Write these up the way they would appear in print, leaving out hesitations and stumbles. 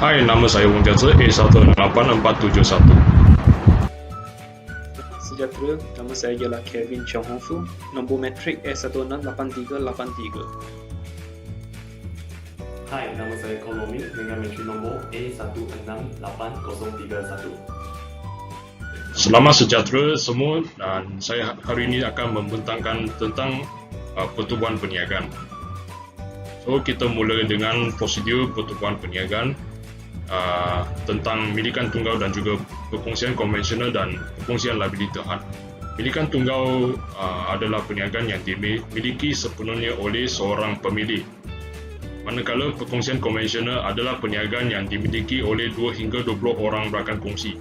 Hai, nama saya Wong Jasa A1684471. Sejahtera, nama saya ialah Kevin Chong Hong Fu, nombor metrik A168383. Hai, nama saya Kon Lomi dengan metrik nombor A168031. Selamat sejahtera semua, dan saya hari ini akan membentangkan tentang pertubuhan perniagaan. So, kita mula dengan prosedur pertubuhan perniagaan tentang milikan tunggal dan juga perkongsian konvensional dan perkongsian liability terhad. Milikan tunggal adalah perniagaan yang dimiliki sepenuhnya oleh seorang pemilik. Manakala perkongsian konvensional adalah perniagaan yang dimiliki oleh 2 hingga 20 orang rakan kongsi.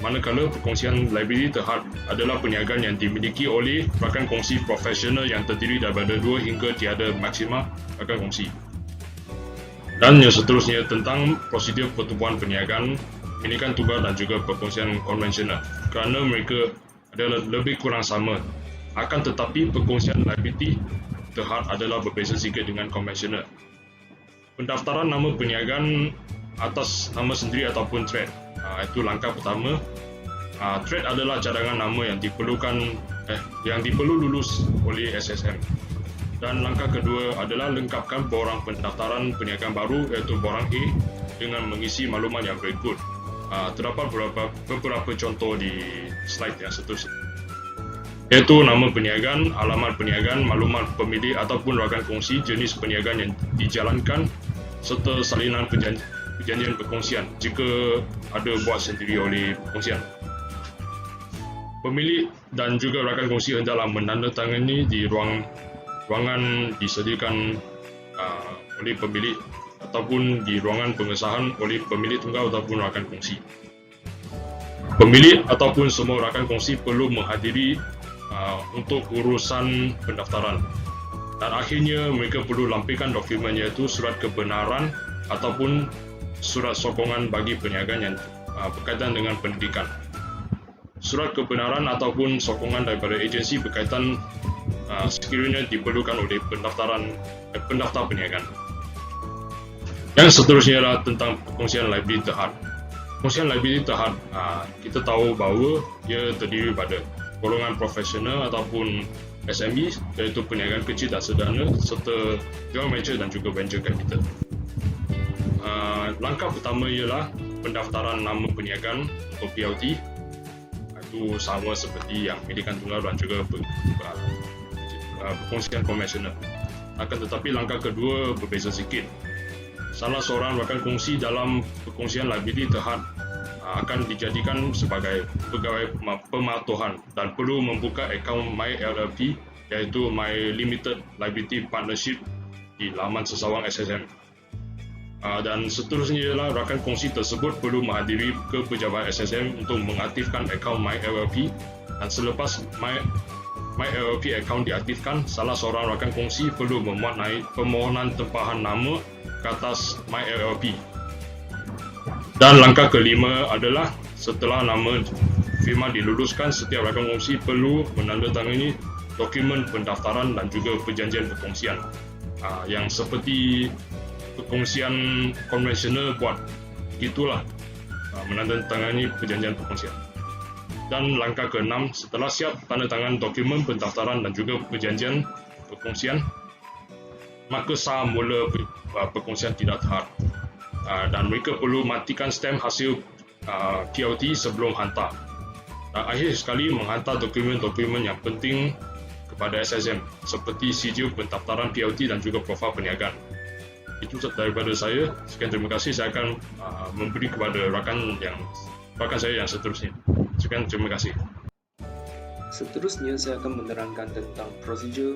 Manakala perkongsian liability terhad adalah perniagaan yang dimiliki oleh rakan kongsi profesional yang terdiri daripada 2 hingga tiada maksima rakan kongsi. Dan yang seterusnya tentang prosedur pertubuhan perniagaan, milikan tunggal dan juga perkongsian konvensional, kerana mereka adalah lebih kurang sama. Akan tetapi perkongsian liability terhad adalah berbeza sikit dengan konvensional. Pendaftaran nama perniagaan atas nama sendiri ataupun trade, itu langkah pertama. Trade adalah cadangan nama yang diperlu lulus oleh SSM. Dan langkah kedua adalah lengkapkan borang pendaftaran perniagaan baru, iaitu borang A, dengan mengisi maklumat yang berikut. Terdapat beberapa contoh di slide yang seterusnya, iaitu nama perniagaan, alamat perniagaan, maklumat pemilik ataupun rakan kongsi, jenis perniagaan yang dijalankan, serta salinan perjanjian perkongsian jika ada buat sendiri oleh perkongsian. Pemilik dan juga rakan kongsi hendaklah menandatangani di ruangan disediakan oleh pemilik ataupun di ruangan pengesahan oleh pemilik tunggal ataupun rakan kongsi. Pemilik ataupun semua rakan kongsi perlu menghadiri untuk urusan pendaftaran. Dan akhirnya mereka perlu lampirkan dokumen, iaitu surat kebenaran ataupun surat sokongan bagi perniagaan yang berkaitan dengan pendidikan. Surat kebenaran ataupun sokongan daripada agensi berkaitan sekiranya diperlukan oleh pendaftar perniagaan. Yang seterusnya adalah tentang perkongsian liability terhad. Perkongsian liability terhad, kita tahu bahawa ia terdiri pada golongan profesional ataupun SME, iaitu perniagaan kecil dan sederhana, serta joint venture dan juga venture capital. Langkah pertama ialah pendaftaran nama perniagaan untuk PLT. Itu sama seperti yang milikan tunggal dan juga perkongsian konvensional. Akan tetapi langkah kedua berbeza sikit. Salah seorang rakan kongsi dalam perkongsian liability terhad akan dijadikan sebagai pegawai pematuhan dan perlu membuka akaun My LLP, iaitu My Limited Liability Partnership, di laman sesawang SSM. Dan seterusnya ialah rakan kongsi tersebut perlu menghadiri ke pejabat SSM untuk mengaktifkan akaun My LLP, dan selepas My LLP akaun diaktifkan, salah seorang rakan kongsi perlu memuat naik permohonan tempahan nama ke atas My LLP. Dan langkah kelima adalah setelah nama firma diluluskan, setiap rakan kongsi perlu menandatangani dokumen pendaftaran dan juga perjanjian perkongsian, yang seperti perkongsian konvensional buat gitulah, menandatangani perjanjian perkongsian. Dan langkah ke-6, setelah siap tanda tangan dokumen pendaftaran dan juga perjanjian perkongsian, maka sah mula perkongsian tidak terhad. Dan mereka perlu matikan stem hasil PLT sebelum hantar. Dan akhir sekali, menghantar dokumen-dokumen yang penting kepada SSM seperti sijil pendaftaran PLT dan juga profil perniagaan. Itu daripada saya. Sekian, terima kasih. Saya akan memberi kepada rakan saya yang seterusnya. Sekian, terima kasih. Seterusnya, saya akan menerangkan tentang prosedur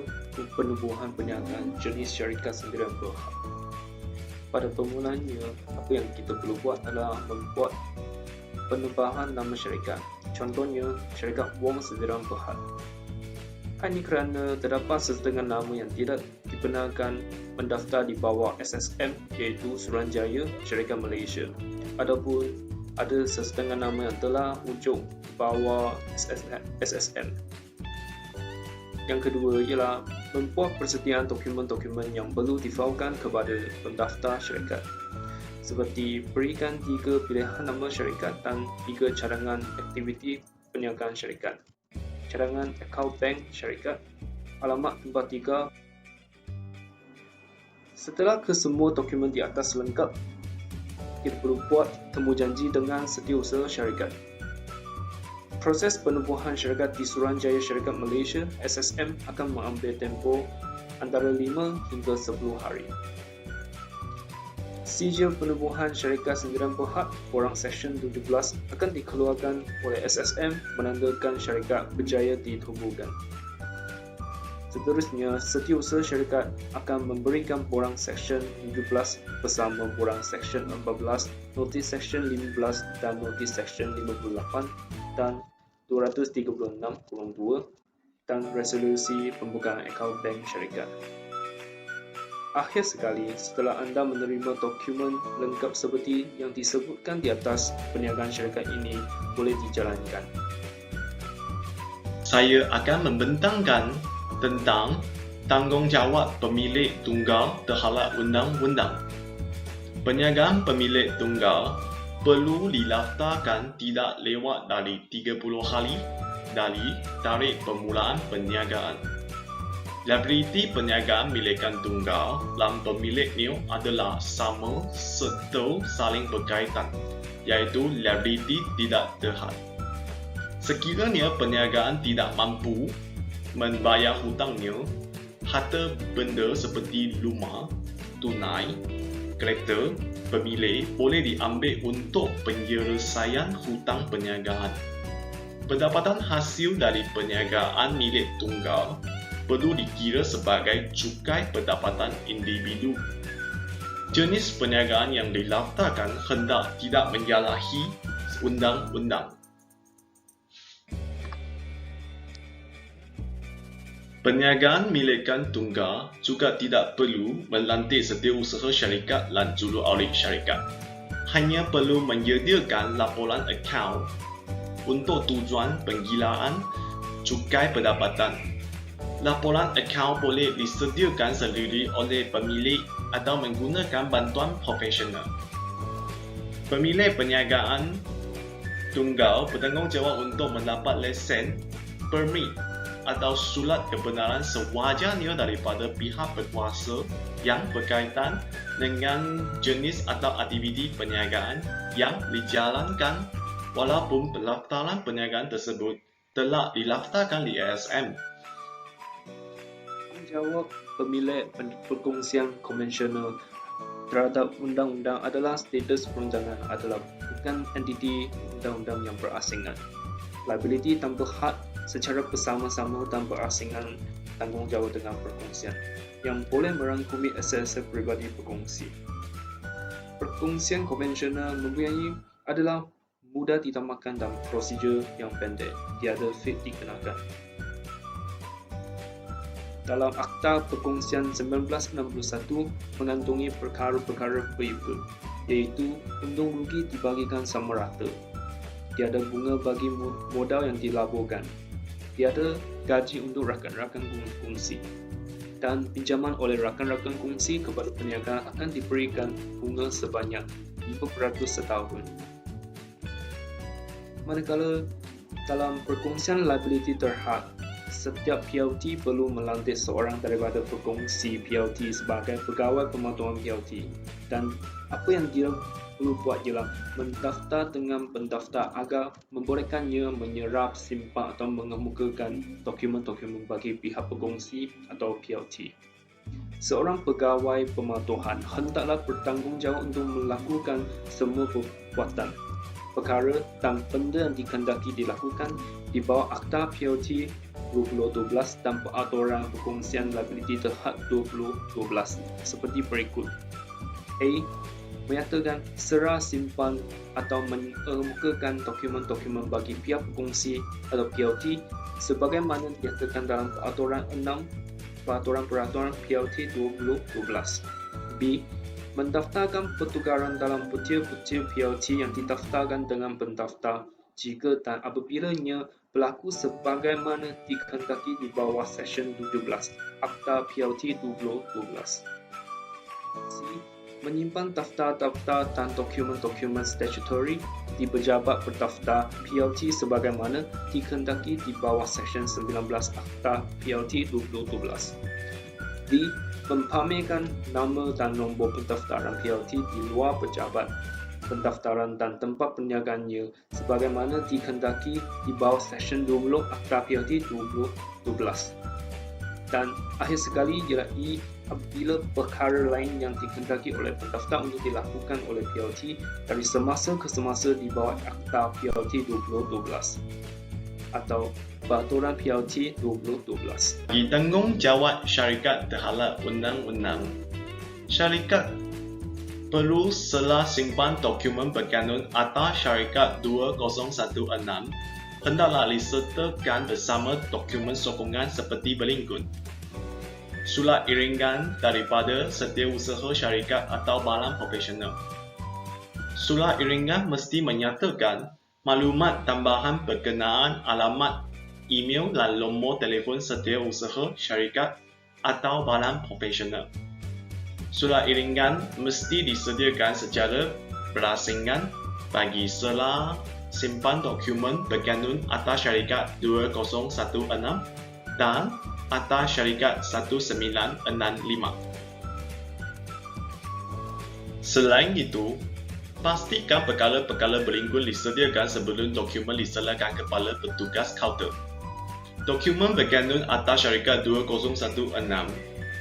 penubuhan perniagaan jenis syarikat sendirian berhad. Pada permulanya, apa yang kita perlu buat adalah membuat penubahan nama syarikat. Contohnya, syarikat wang sendirian berhad. Ini kerana terdapat sesetengah nama yang tidak dibenarkan mendaftar di bawah SSM, iaitu Suruhanjaya Syarikat Malaysia. Adapun ada sesetengah nama yang telah wujud di bawah SSM. Yang kedua ialah membuat persediaan dokumen-dokumen yang perlu difailkan kepada pendaftar syarikat. seperti berikan 3 pilihan nama syarikat dan 3 cadangan aktiviti perniagaan syarikat, cadangan akaun bank syarikat, alamat tempat tinggal. Setelah kesemua dokumen di atas lengkap, kita perlu buat temujanji dengan setiausaha syarikat. Proses penubuhan syarikat di Suruhanjaya Syarikat Malaysia SSM akan mengambil tempoh antara 5 hingga 10 hari. Sijil penubuhan syarikat sendirian berhad borang Seksyen 17 akan dikeluarkan oleh SSM menandakan syarikat berjaya ditubuhkan. Seterusnya, setiausaha syarikat akan memberikan borang Seksyen 17 bersama borang Seksyen 14, notis Seksyen 15 dan notis Seksyen 58 dan 236/2 dan resolusi pembukaan akaun bank syarikat. Akhir sekali, setelah anda menerima dokumen lengkap seperti yang disebutkan di atas, perniagaan syarikat ini boleh dijalankan. Saya akan membentangkan tentang tanggungjawab pemilik tunggal terhadap undang-undang. Perniagaan pemilik tunggal perlu dilaftarkan tidak lewat dari 30 hari dari tarikh permulaan perniagaan. Liabiliti perniagaan milikan tunggal dan pemiliknya adalah sama serta saling berkaitan, iaitu liabiliti tidak terhad. Sekiranya perniagaan tidak mampu membayar hutangnya, harta benda seperti rumah, tunai, kereta, pemilik boleh diambil untuk penyelesaian hutang perniagaan. Pendapatan hasil dari perniagaan milik tunggal perlu dikira sebagai cukai pendapatan individu. Jenis perniagaan yang dilaftarkan hendak tidak menyalahi undang-undang. Perniagaan milikan tunggal juga tidak perlu melantik setiausaha syarikat dan juruawlik syarikat. Hanya perlu menyediakan laporan akaun untuk tujuan penggilaan cukai pendapatan. Laporan akaun boleh disediakan sendiri oleh pemilik atau menggunakan bantuan profesional. Pemilik perniagaan tunggal bertanggungjawab untuk mendapat lesen, permit atau surat kebenaran sewajarnya daripada pihak berkuasa yang berkaitan dengan jenis atau aktiviti perniagaan yang dijalankan walaupun pendaftaran perniagaan tersebut telah dilaftarkan di ASM. Tanggungjawab pemilik perkongsian konvensional terhadap undang-undang adalah status perancangan adalah bukan entiti undang-undang yang berasingan. Liabiliti tanpa had secara bersama-sama dan berasingan tanggungjawab dengan perkongsian yang boleh merangkumi aset-aset peribadi perkongsi. Perkongsian konvensional mempunyai adalah mudah ditambahkan dan prosedur yang pendek, tiada fee dikenakan. Dalam Akta Perkongsian 1961 mengantungi perkara-perkara berikut, iaitu untung rugi dibagikan sama rata, tiada bunga bagi modal yang dilaburkan, tiada gaji untuk rakan-rakan kongsi, dan pinjaman oleh rakan-rakan kongsi kepada peniaga akan diberikan bunga sebanyak 5% setahun. Manakala dalam perkongsian liability terhad, setiap PLT perlu melantik seorang daripada perkongsi PLT sebagai pegawai pematuhan PLT, dan apa yang dia perlu buat ialah mendaftar dengan pendaftar agar membolehkannya menyerap, simpan atau mengemukakan dokumen-dokumen bagi pihak perkongsi atau PLT. Seorang pegawai pematuhan hendaklah bertanggungjawab untuk melakukan semua perbuatan, perkara dan benda yang dikehendaki dilakukan di bawah Akta PLT 2012 dan Peraturan Perkongsian Liability Terhad 2012 seperti berikut. A. Menyatakan serah simpan atau mengemukakan dokumen-dokumen bagi pihak perkongsi atau PLT sebagaimana dinyatakan dalam Peraturan 6 Peraturan PLT 2012. B. Mendaftarkan pertukaran dalam butir-butir PLT yang didaftarkan dengan pendaftar jika dan apabila-nya berlaku sebagaimana dikehendaki di bawah Seksyen 17 Akta PLT 2012. C. menyimpan daftar-daftar dan dokumen-dokumen statutory di pejabat berdaftar PLT sebagaimana dikehendaki di bawah Seksyen 19 Akta PLT 2012. D. Mempamerkan nama dan nombor pendaftaran PLT di luar pejabat pendaftaran dan tempat perniagaannya sebagaimana dikehendaki di bawah Seksyen 20 Akta PLT 2012. Dan akhir sekali ialah E. Apabila perkara lain yang dikehendaki oleh pendaftar untuk dilakukan oleh PLT dari semasa ke semasa di bawah Akta PLT 2012 atau Peraturan PLT 2012. Ditanggungjawab syarikat terhadap undang-undang. Syarikat perlu sela simpan dokumen berkanun atas syarikat 2016 hendaklah disertakan bersama dokumen sokongan seperti berikut. Surat iringan daripada setiausaha syarikat atau badan profesional. Surat iringan mesti menyatakan maklumat tambahan berkenaan alamat, email dan nombor telefon setiausaha syarikat atau badan profesional. Surat iringan mesti disediakan secara berasingan bagi sela simpan dokumen berkanun atas syarikat 2016 dan atas syarikat 1965. Selain itu, pastikan perkara-perkara berikut disediakan sebelum dokumen diserahkan kepada petugas kaunter. Dokumen berkanun atas syarikat 2016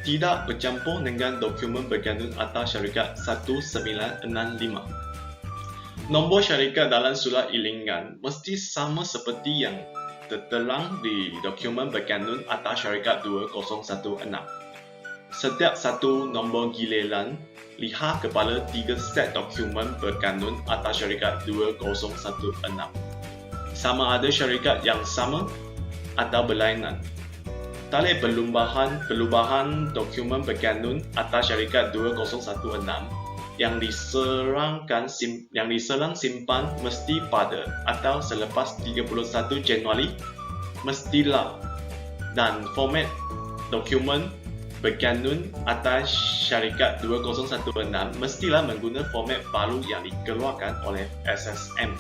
tidak bercampur dengan dokumen berkanun atas syarikat 1965. Nombor syarikat dalam surat iringan mesti sama seperti yang tertera di dokumen berkanun atas syarikat 2016. Setiap satu nombor giliran lihat kepada 3 set dokumen berkanun atas syarikat 2016. Sama ada syarikat yang sama atau berlainan. Tarikh perubahan dokumen berkanun atas syarikat 2016 yang diserang simpan mesti pada atau selepas 31 Januari mestilah, dan format dokumen berkanun atas syarikat 2016 mestilah menggunakan format baru yang dikeluarkan oleh SSM.